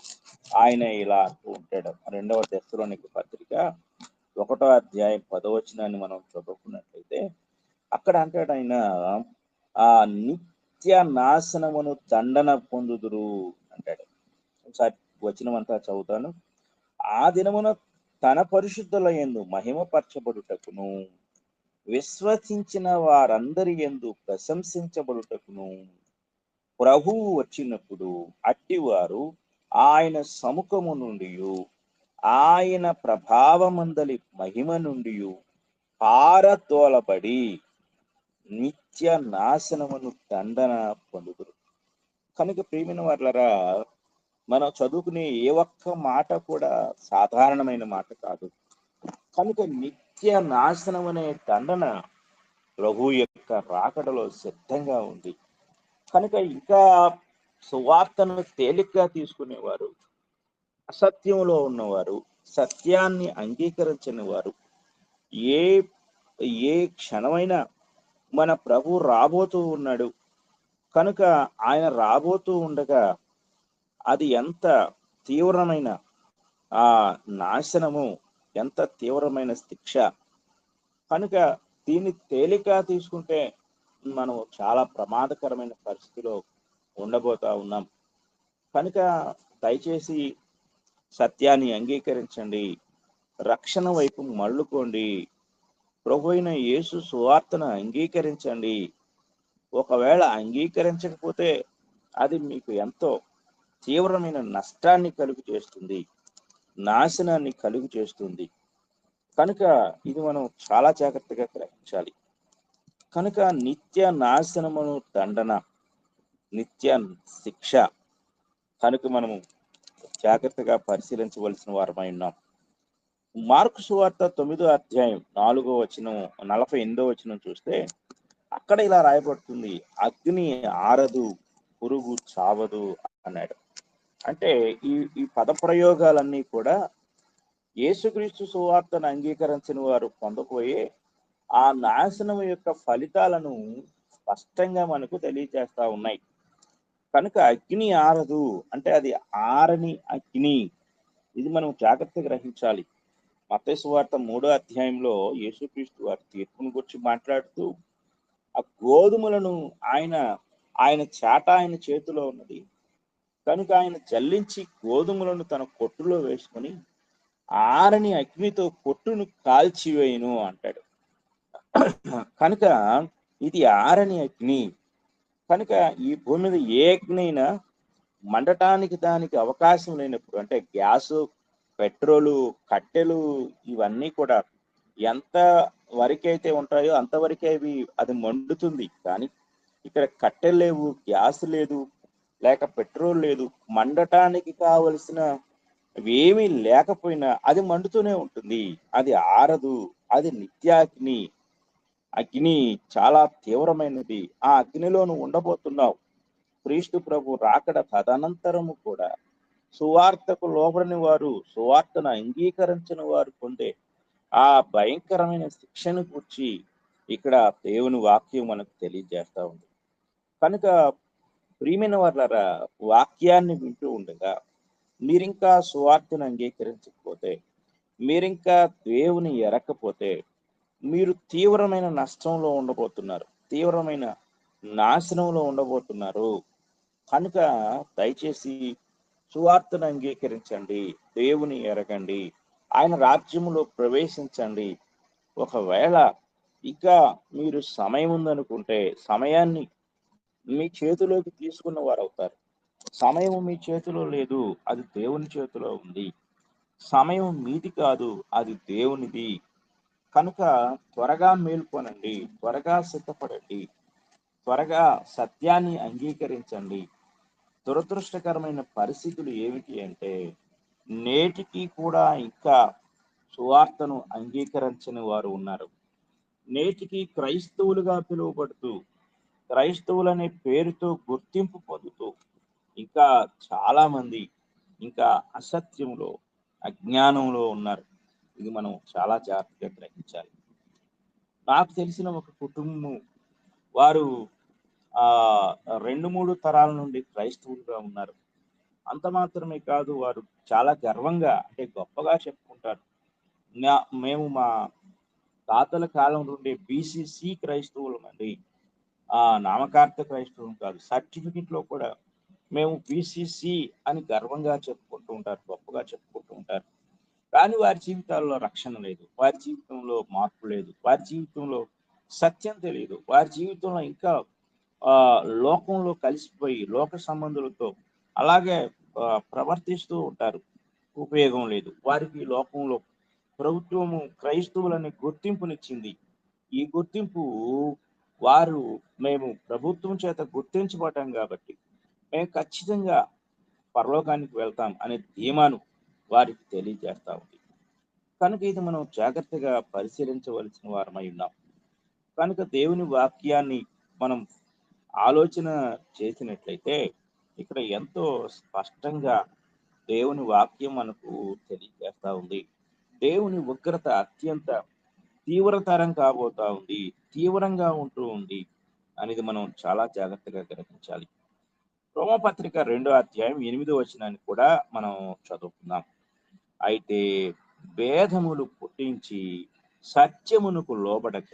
ఆయన ఇలా అంటూ ఉంటాడు. 2వ తెస్సలోనికీ పత్రిక 1వ అధ్యాయం 10వ వచనాన్ని మనం చదువుకున్నట్లయితే అక్కడ అంటాడు ఆయన, నిత్య నాశనమును దండన పొందుదురు అంటాడు. ఒకసారి వచనం అంతా చదువుతాను. ఆ దినమున తన పరిశుద్ధుల యందు మహిమపరచబడుటకును విశ్వసించిన వారందరి యందు ప్రశంసించబడుటకును ప్రభువు వచ్చినప్పుడు అట్టివారు ఆయన సముఖము నుండి ఆయన ప్రభావమందలి మహిమ నుండి పారదోలబడి నిత్య నాశనమును దండన పొందుదురు. కనుక ప్రియమైన వారలారా, మనం చదువుకునే ఏ ఒక్క మాట కూడా సాధారణమైన మాట కాదు. కనుక నిత్య నాశనం అనే దండన ప్రభు యొక్క రాకడలో సిద్ధంగా ఉంది. కనుక ఇంకా సువార్తను తేలిగ్గా తీసుకునేవారు, అసత్యంలో ఉన్నవారు, సత్యాన్ని అంగీకరించని వారు ఏ క్షణమైనా మన ప్రభు రాబోతూ ఉన్నాడు. కనుక ఆయన రాబోతూ ఉండగా అది ఎంత తీవ్రమైన నాశనము, ఎంత తీవ్రమైన శిక్ష. కనుక దీన్ని తేలిక తీసుకుంటే మనం చాలా ప్రమాదకరమైన పరిస్థితిలో ఉండబోతా ఉన్నాం. కనుక దయచేసి సత్యాన్ని అంగీకరించండి, రక్షణ వైపు మళ్ళుకోండి, ప్రభు అయిన యేసు సువార్తను అంగీకరించండి. ఒకవేళ అంగీకరించకపోతే అది మీకు ఎంతో తీవ్రమైన నష్టాన్ని కలుగు చేస్తుంది, నాశనాన్ని కలుగు చేస్తుంది. కనుక ఇది మనం చాలా జాగ్రత్తగా గ్రహించాలి. కనుక నిత్య నాశనమును దండన, నిత్య శిక్ష కనుక మనము జాగ్రత్తగా పరిశీలించవలసిన వారమై ఉన్నాం. మార్కు సువార్త 9వ అధ్యాయం 4వ వచనం 48వ వచనం చూస్తే అక్కడ ఇలా రాయబడుతుంది, అగ్ని ఆరదు, పురుగు చావదు అన్నాడు. అంటే ఈ పద ప్రయోగాలన్నీ కూడా యేసుక్రీస్తు సువార్తను అంగీకరించిన వారు పొందబోయే ఆ నాశనం యొక్క ఫలితాలను స్పష్టంగా మనకు తెలియజేస్తా ఉన్నాయి. కనుక అగ్ని ఆరదు అంటే అది ఆరని అగ్ని. ఇది మనం జాగ్రత్తగా గ్రహించాలి. మత్తయి సువార్త 3వ అధ్యాయంలో యేసుక్రీస్తు వారి తీర్పును గురించి మాట్లాడుతూ ఆ గోధుమలను ఆయన చాట ఆయన చేతిలో ఉన్నది కనుక ఆయన జల్లించి గోధుమలను తన కొట్టులో వేసుకొని ఆరని అగ్నితో కొట్టును కాల్చివేయును అంటాడు. కనుక ఇది ఆరని అగ్ని. కనుక ఈ భూమి మీద ఏ అగ్ని అయినా మండటానికి దానికి అవకాశం లేనప్పుడు, అంటే గ్యాసు, పెట్రోలు, కట్టెలు ఇవన్నీ కూడా ఎంత వరకైతే ఉంటాయో అంతవరకే అది మండుతుంది. కానీ ఇక్కడ కట్టెలు లేవు, గ్యాస్ లేదు, లేక పెట్రోల్ లేదు, మండటానికి కావలసిన ఏమీ లేకపోయినా అది మండుతూనే ఉంటుంది. అది ఆరదు. అది నిత్యాగ్ని. అగ్ని చాలా తీవ్రమైనది. ఆ అగ్నిలో నువ్వు ఉండబోతున్నావు. క్రీస్తు ప్రభు రాకడ తదనంతరము కూడా సువార్తకు లోబడిన వారు, సువార్తను అంగీకరించిన వారు పొందే ఆ భయంకరమైన శిక్షను గురించి ఇక్కడ దేవుని వాక్యం మనకు తెలియజేస్తా ఉంది. కనుక ప్రియమైన వారులారా, వాక్యాన్ని వింటూ ఉండగా మీరింకా సువార్తను అంగీకరించకపోతే, మీరింకా దేవుని ఎరకపోతే మీరు తీవ్రమైన నష్టంలో ఉండబోతున్నారు, తీవ్రమైన నాశనంలో ఉండబోతున్నారు. కనుక దయచేసి సువార్తను అంగీకరించండి, దేవుని ఎరగండి, ఆయన రాజ్యములో ప్రవేశించండి. ఒకవేళ ఇంకా మీరు సమయం ఉందనుకుంటే సమయాన్ని మీ చేతిలోకి తీసుకున్న వారు అవుతారు. సమయం మీ చేతిలో లేదు, అది దేవుని చేతిలో ఉంది. సమయం మీది కాదు, అది దేవునిది. కనుక త్వరగా మేల్కొనండి, త్వరగా సిద్ధపడండి, త్వరగా సత్యాన్ని అంగీకరించండి. దురదృష్టకరమైన పరిస్థితులు ఏమిటి అంటే నేటికి కూడా ఇంకా సువార్తను అంగీకరించని వారు ఉన్నారు. నేటికి క్రైస్తవులుగా పిలువబడుతూ క్రైస్తవులనే పేరుతో గుర్తింపు పొందుతూ ఇంకా చాలా మంది ఇంకా అసత్యంలో, అజ్ఞానంలో ఉన్నారు. ఇది మనం చాలా జాగ్రత్తగా గ్రహించాలి. నాకు తెలిసిన ఒక కుటుంబం వారు 2-3 తరాల నుండి క్రైస్తవులుగా ఉన్నారు. అంత మాత్రమే కాదు, వారు చాలా గర్వంగా, అంటే గొప్పగా చెప్పుకుంటారు, మేము మా తాతల కాలం నుండి బీసీసీ క్రైస్తవులం అండి, నామకార్థ క్రైస్తవం కాదు, సర్టిఫికెట్ లో కూడా మేము బీసీసీ అని గర్వంగా చెప్పుకుంటూ ఉంటారు, గొప్పగా చెప్పుకుంటూ ఉంటారు. కానీ వారి జీవితాల్లో రక్షణ లేదు, వారి జీవితంలో మార్పు లేదు, వారి జీవితంలో సత్యం తెలియదు, వారి జీవితంలో ఇంకా లోకంలో కలిసిపోయి లోక సంబంధులతో అలాగే ప్రవర్తిస్తూ ఉంటారు. ఉపయోగం లేదు. వారికి లోకంలో ప్రభుత్వము క్రైస్తవులని గుర్తింపునిచ్చింది. ఈ గుర్తింపు వారు మేము ప్రభుత్వం చేత గుర్తించబడ్డాం కాబట్టి మేము ఖచ్చితంగా పరలోకానికి వెళ్తాం అనే ధీమాను వారికి తెలియజేస్తా ఉంది. కనుక ఇది మనం జాగ్రత్తగా పరిశీలించవలసిన వారమై ఉన్నాం. కనుక దేవుని వాక్యాన్ని మనం ఆలోచన చేసినట్లయితే ఇక్కడ ఎంతో స్పష్టంగా దేవుని వాక్యం మనకు తెలియజేస్తా ఉంది. దేవుని ఉగ్రత అత్యంత తీవ్రతరం కాబోతా ఉంది, తీవ్రంగా ఉంటూ ఉంది అనేది మనం చాలా జాగ్రత్తగా గ్రహించాలి. రోమపత్రిక 2వ అధ్యాయం 8వ వచనాన్ని కూడా మనం చదువుకుందాం. అయితే భేదములు పుట్టించి సత్యమునకు లోబడక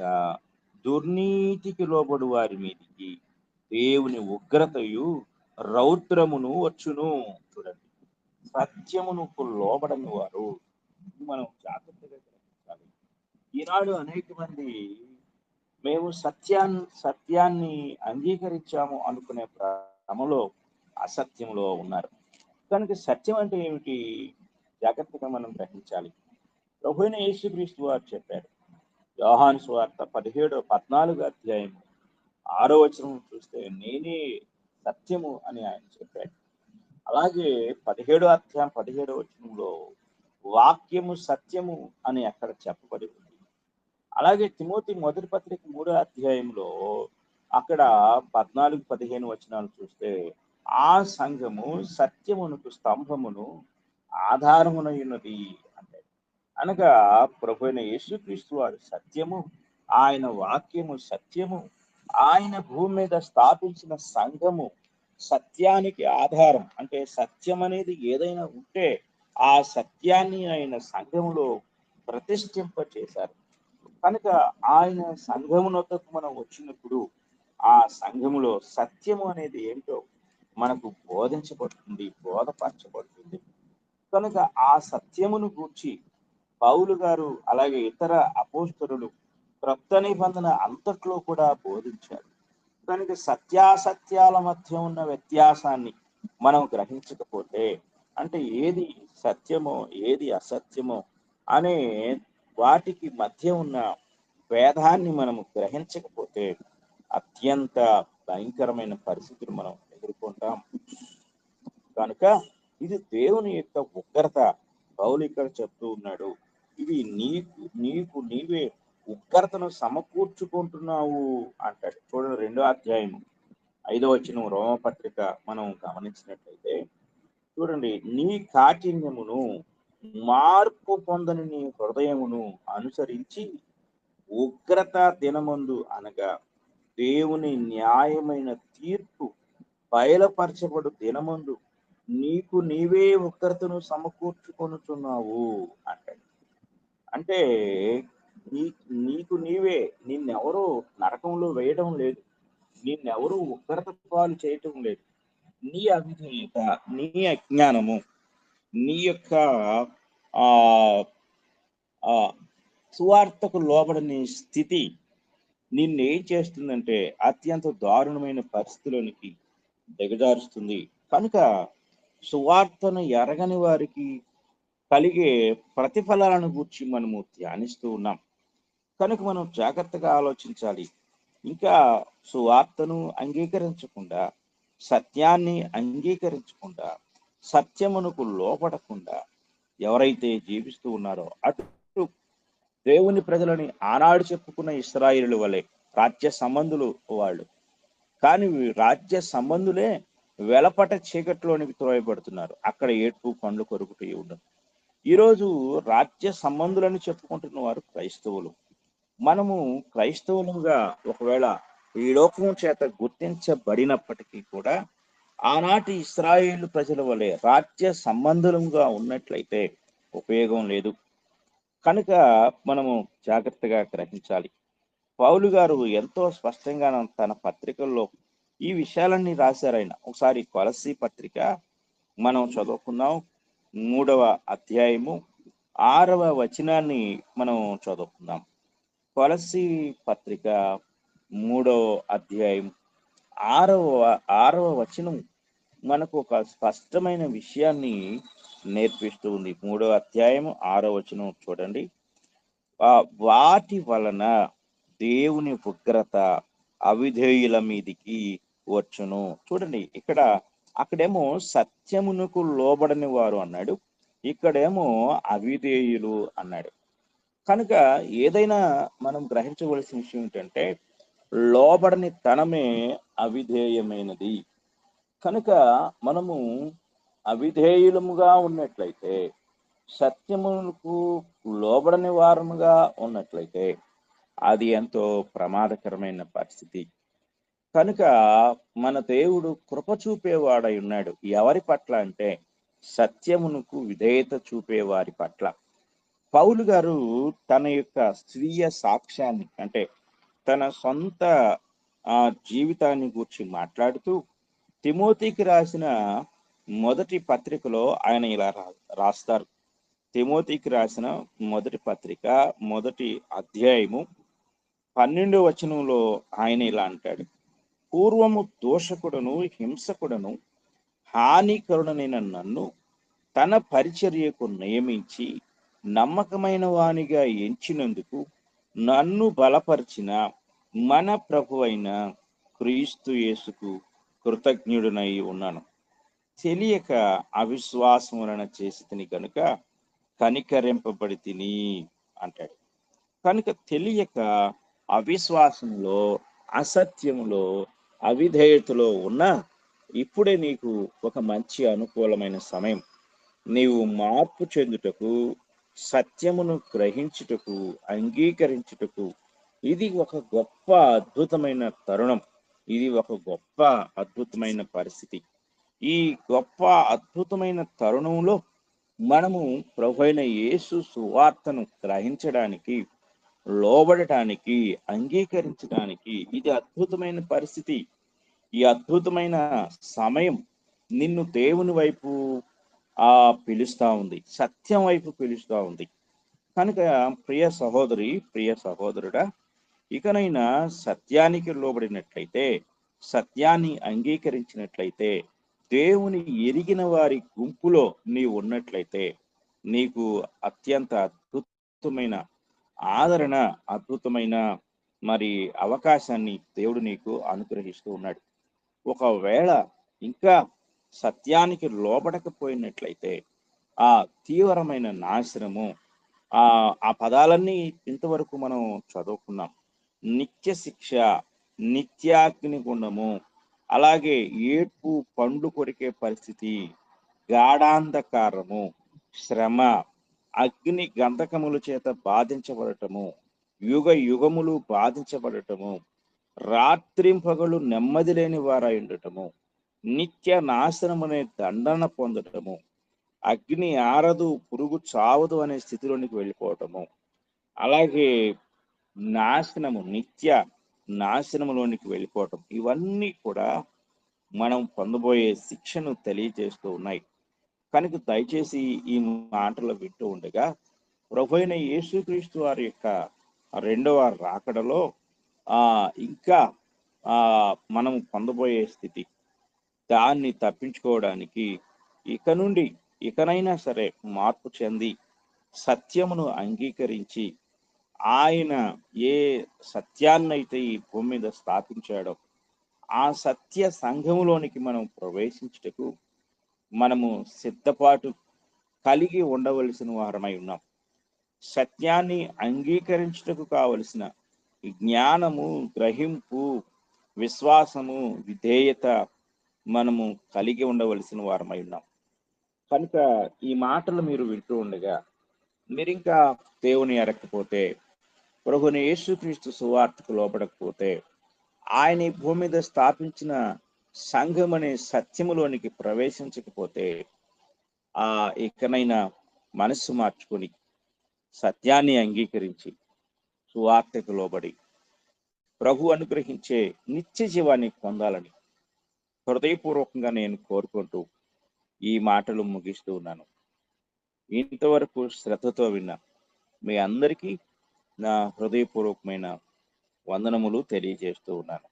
దుర్నీతికి లోబడు వారి మీదికి దేవుని ఉగ్రతయు రౌద్రమును వచ్చును. చూడండి, సత్యమునకు లోబడని వారు, మనం జాగ్రత్తగా గ్రహించాలి. ఈనాడు అనేక మంది మేము సత్యాన్ని అంగీకరించాము అనుకునే క్రమంలో అసత్యంలో ఉన్నారు. కనుక సత్యం అంటే ఏమిటి జాగ్రత్తగా మనం గ్రహించాలి. ప్రభువైన యేసుక్రీస్తు వారు చెప్పారు, యోహాను సువార్త 14 అధ్యాయం 6 వచనం చూస్తే నేనే సత్యము అని ఆయన చెప్పాడు. అలాగే 17 అధ్యాయం 17 వచనంలో వాక్యము సత్యము అని అక్కడ చెప్పబడి ఉంది. అలాగే తిమోతి మొదటి పత్రిక 3 అధ్యాయంలో అక్కడ 14-15 వచనాలు చూస్తే ఆ సంఘము సత్యమునకు స్తంభమును ఆధారమునయున్నది అంటే అనగా ప్రభు అయిన యేసుక్రీస్తు వారు సత్యము, ఆయన వాక్యము సత్యము, ఆయన భూమి మీద స్థాపించిన సంఘము సత్యానికి ఆధారం. అంటే సత్యం అనేది ఏదైనా ఉంటే ఆ సత్యాన్ని ఆయన సంఘములో ప్రతిష్ఠింప చేశారు. కనుక ఆయన సంఘమునకు మనం వచ్చినప్పుడు ఆ సంఘములో సత్యము అనేది ఏంటో మనకు బోధించబడుతుంది, బోధపరచబడుతుంది. కనుక ఆ సత్యమును గూర్చి పౌలు గారు అలాగే ఇతర అపోస్తలులు క్రొత్త నిబంధన అంతట్లో కూడా బోధించారు. కనుక సత్యాసత్యాల మధ్య ఉన్న వ్యత్యాసాన్ని మనం గ్రహించకపోతే, అంటే ఏది సత్యమో ఏది అసత్యమో అనే వాటికి మధ్య ఉన్న భేదాన్ని మనము గ్రహించకపోతే అత్యంత భయంకరమైన పరిస్థితులు మనం ఎదుర్కొంటాం. కనుక ఇది దేవుని యొక్క ఉగ్రత. పౌలు ఇక్కడ చెప్తూ ఉన్నాడు, ఇది నీకు నీవే ఉగ్రతను సమకూర్చుకుంటున్నావు అంటాడు. చూడండి 2 అధ్యాయం 5 వచనం రోమపత్రిక మనం గమనించినట్లయితే చూడండి, నీ కాఠిన్యమును మార్పు పొందని నీ హృదయమును అనుసరించి ఉగ్రత దినమందు అనగా దేవుని న్యాయమైన తీర్పు బయలుపరచబడు దినమందు నీకు నీవే ఉగ్రతను సమకూర్చుకొనుచున్నావు అంటాడు. అంటే నీకు నీవే, నిన్నెవరూ నరకంలో వేయడం లేదు, నిన్నెవరూ ఉగ్రత పాలు చేయటం లేదు. నీ అవిధేయత, నీ అజ్ఞానము, నీ యొక్క సువార్తకు లోబడని స్థితి నిన్నేం చేస్తుందంటే అత్యంత దారుణమైన పరిస్థితులకి దిగజారుస్తుంది. కనుక సువార్తను ఎరగని వారికి కలిగే ప్రతిఫలాలను గురించి మనము ధ్యానిస్తూ ఉన్నాం. కనుక మనం జాగ్రత్తగా ఆలోచించాలి. ఇంకా సువార్తను అంగీకరించకుండా, సత్యాన్ని అంగీకరించకుండా, సత్యమునకు లోపడకుండా ఎవరైతే జీవిస్తూ ఉన్నారో అటు దేవుని ప్రజలని ఆనాడు చెప్పుకున్న ఇశ్రాయేలు వలె రాజ్య సంబంధులు వాళ్ళు, కానీ రాజ్య సంబంధులే వెలపట చీకట్లోనికి త్రోయబడుతున్నారు. అక్కడ ఏడ్పు పండ్లు కొరుకుతూ ఉండదు. ఈరోజు రాజ్య సంబంధులని చెప్పుకుంటున్న వారు క్రైస్తవులు. మనము క్రైస్తవులుగా ఒకవేళ ఈ లోకం చేత గుర్తించబడినప్పటికీ కూడా ఆనాటి ఇశ్రాయేలు ప్రజల వలె రాజ్య సంబంధులుగా ఉన్నట్లయితే ఉపయోగం లేదు. కనుక మనము జాగ్రత్తగా గ్రహించాలి. పౌలు గారు ఎంతో స్పష్టంగా తన పత్రికల్లో ఈ విషయాలన్నీ రాశారైన. ఒకసారి కొలస్సీ పత్రిక మనం చదువుకుందాం. 3వ అధ్యాయము 6వ వచనాన్ని మనం చదువుకుందాం. కొలస్సీ పత్రిక 3వ అధ్యాయం 6వ వచనం మనకు ఒక స్పష్టమైన విషయాన్ని నేర్పిస్తూ ఉంది. 3వ అధ్యాయం 6వ వచనం చూడండి. వాటి వలన దేవుని ఉగ్రత అవిధేయుల మీదికి వచ్చును. చూడండి, అక్కడేమో సత్యమునకు లోబడని వారు అన్నాడు, ఇక్కడేమో అవిధేయులు అన్నాడు. కనుక ఏదైనా మనం గ్రహించవలసిన విషయం ఏంటంటే లోబడని తనమే అవిధేయమైనది. కనుక మనము అవిధేయులముగా ఉన్నట్లయితే, సత్యమునకు లోబడని వారముగా ఉన్నట్లయితే అది ఎంతో ప్రమాదకరమైన పరిస్థితి. కనుక మన దేవుడు కృప చూపేవాడై ఉన్నాడు. ఎవరి పట్ల అంటే సత్యమునకు విధేయత చూపేవారి పట్ల. పౌలు గారు తన యొక్క స్వీయ సాక్ష్యాన్ని అంటే తన సొంత జీవితాన్ని గురించి మాట్లాడుతూ తిమోతికి రాసిన మొదటి పత్రికలో ఆయన ఇలా రాస్తారు. తిమోతికి రాసిన మొదటి పత్రిక 1వ అధ్యాయము 12వ వచనంలో ఆయన ఇలా అంటాడు, పూర్వము దోషకుడను హింసకుడను హానికరుడనైన నన్ను తన పరిచర్యకు నియమించి నమ్మకమైన వానిగా ఎంచినందుకు నన్ను బలపరిచిన మన ప్రభు అయిన క్రీస్తు యేసుకు కృతజ్ఞుడనై ఉన్నాను. తెలియక అవిశ్వాసం వలన చేసి తిని కనుక కనికరింపబడి తిని అంటాడు. కనుక తెలియక అవిశ్వాసంలో, అసత్యములో, అవిధేయతలో ఉన్న ఇప్పుడే నీకు ఒక మంచి అనుకూలమైన సమయం. నీవు మార్పు చెందుటకు, సత్యమును గ్రహించుటకు, అంగీకరించుటకు ఇది ఒక గొప్ప అద్భుతమైన తరుణం. ఇది ఒక గొప్ప అద్భుతమైన పరిస్థితి. ఈ గొప్ప అద్భుతమైన తరుణంలో మనము ప్రభువైన యేసు సువార్తను గ్రహించడానికి, లోబడటానికి, అంగీకరించడానికి ఇది అద్భుతమైన పరిస్థితి. ఈ అద్భుతమైన సమయం నిన్ను దేవుని వైపు పిలుస్తా ఉంది, సత్యం వైపు పిలుస్తా ఉంది. కనుక ప్రియ సహోదరి, ప్రియ సహోదరుడా, ఇకనైనా సత్యానికి లోబడినట్లయితే, సత్యాన్ని అంగీకరించినట్లయితే, దేవుని ఎరిగిన వారి గుంపులో నీవు ఉన్నట్లయితే నీకు అత్యంత అద్భుతమైన ఆదరణ, అద్భుతమైన అవకాశాన్ని దేవుడు నీకు అనుగ్రహిస్తూ ఉన్నాడు. ఒకవేళ ఇంకా సత్యానికి లోబడకపోయినట్లయితే ఆ తీవ్రమైన నాశనము, ఆ పదాలన్నీ ఇంతవరకు మనం చదువుకున్నాం. నిత్య శిక్ష, నిత్యాగ్ని గుండము, అలాగే ఏడ్పు, పండ్లు కొరికే పరిస్థితి, గాఢాంధకారము, శ్రమ, అగ్ని గంధకముల చేత బాధించబడటము, యుగ యుగములు బాధించబడటము, రాత్రింపగలు నెమ్మది లేని వారై ఉండటము, నిత్య నాశనమనే దండన పొందటము, అగ్ని ఆరదు, పురుగు చావదు అనే స్థితిలోనికి వెళ్ళిపోవటము, అలాగే నాశనము, నిత్య నాశనములోనికి వెళ్ళిపోవటం, ఇవన్నీ కూడా మనం పొందబోయే శిక్షను తెలియజేస్తూ ఉన్నాయి. కనుక దయచేసి ఈ మాటలు వింటూ ఉండగా ప్రభువైన యేసుక్రీస్తు వారి యొక్క రెండవ రాకడలో ఇంకా మనం పొందబోయే స్థితి, దాన్ని తప్పించుకోవడానికి ఇకనైనా సరే మార్పు చెంది సత్యమును అంగీకరించి ఆయన ఏ సత్యాన్నైతే ఈ భూమి మీద స్థాపించాడో ఆ సత్య సంఘములోనికి మనం ప్రవేశించుటకు మనము సిద్ధపాటు కలిగి ఉండవలసిన వారమై ఉన్నాం. సత్యాన్ని అంగీకరించుటకు కావలసిన జ్ఞానము, గ్రహింపు, విశ్వాసము, విధేయత మనము కలిగి ఉండవలసిన వారమై ఉన్నాం. కనుక ఈ మాటలు మీరు వింటూ ఉండగా మీరింకా దేవుని ఎరగకపోతే, ప్రభుని యేసుక్రీస్తు సువార్తకు లోపడకపోతే, ఆయన ఈ భూమి మీద స్థాపించిన సంఘం అనే సత్యములోనికి ప్రవేశించకపోతే ఇకనైనా మనస్సు మార్చుకొని సత్యాన్ని అంగీకరించి సువార్తకు లోబడి ప్రభు అనుగ్రహించే నిత్య జీవాన్ని పొందాలని హృదయపూర్వకంగా నేను కోరుకుంటూ ఈ మాటలు ముగిస్తూ ఉన్నాను. ఇంతవరకు శ్రద్ధతో విన్న మీ అందరికీ నా హృదయపూర్వకమైన వందనములు తెలియజేస్తూ ఉన్నాను.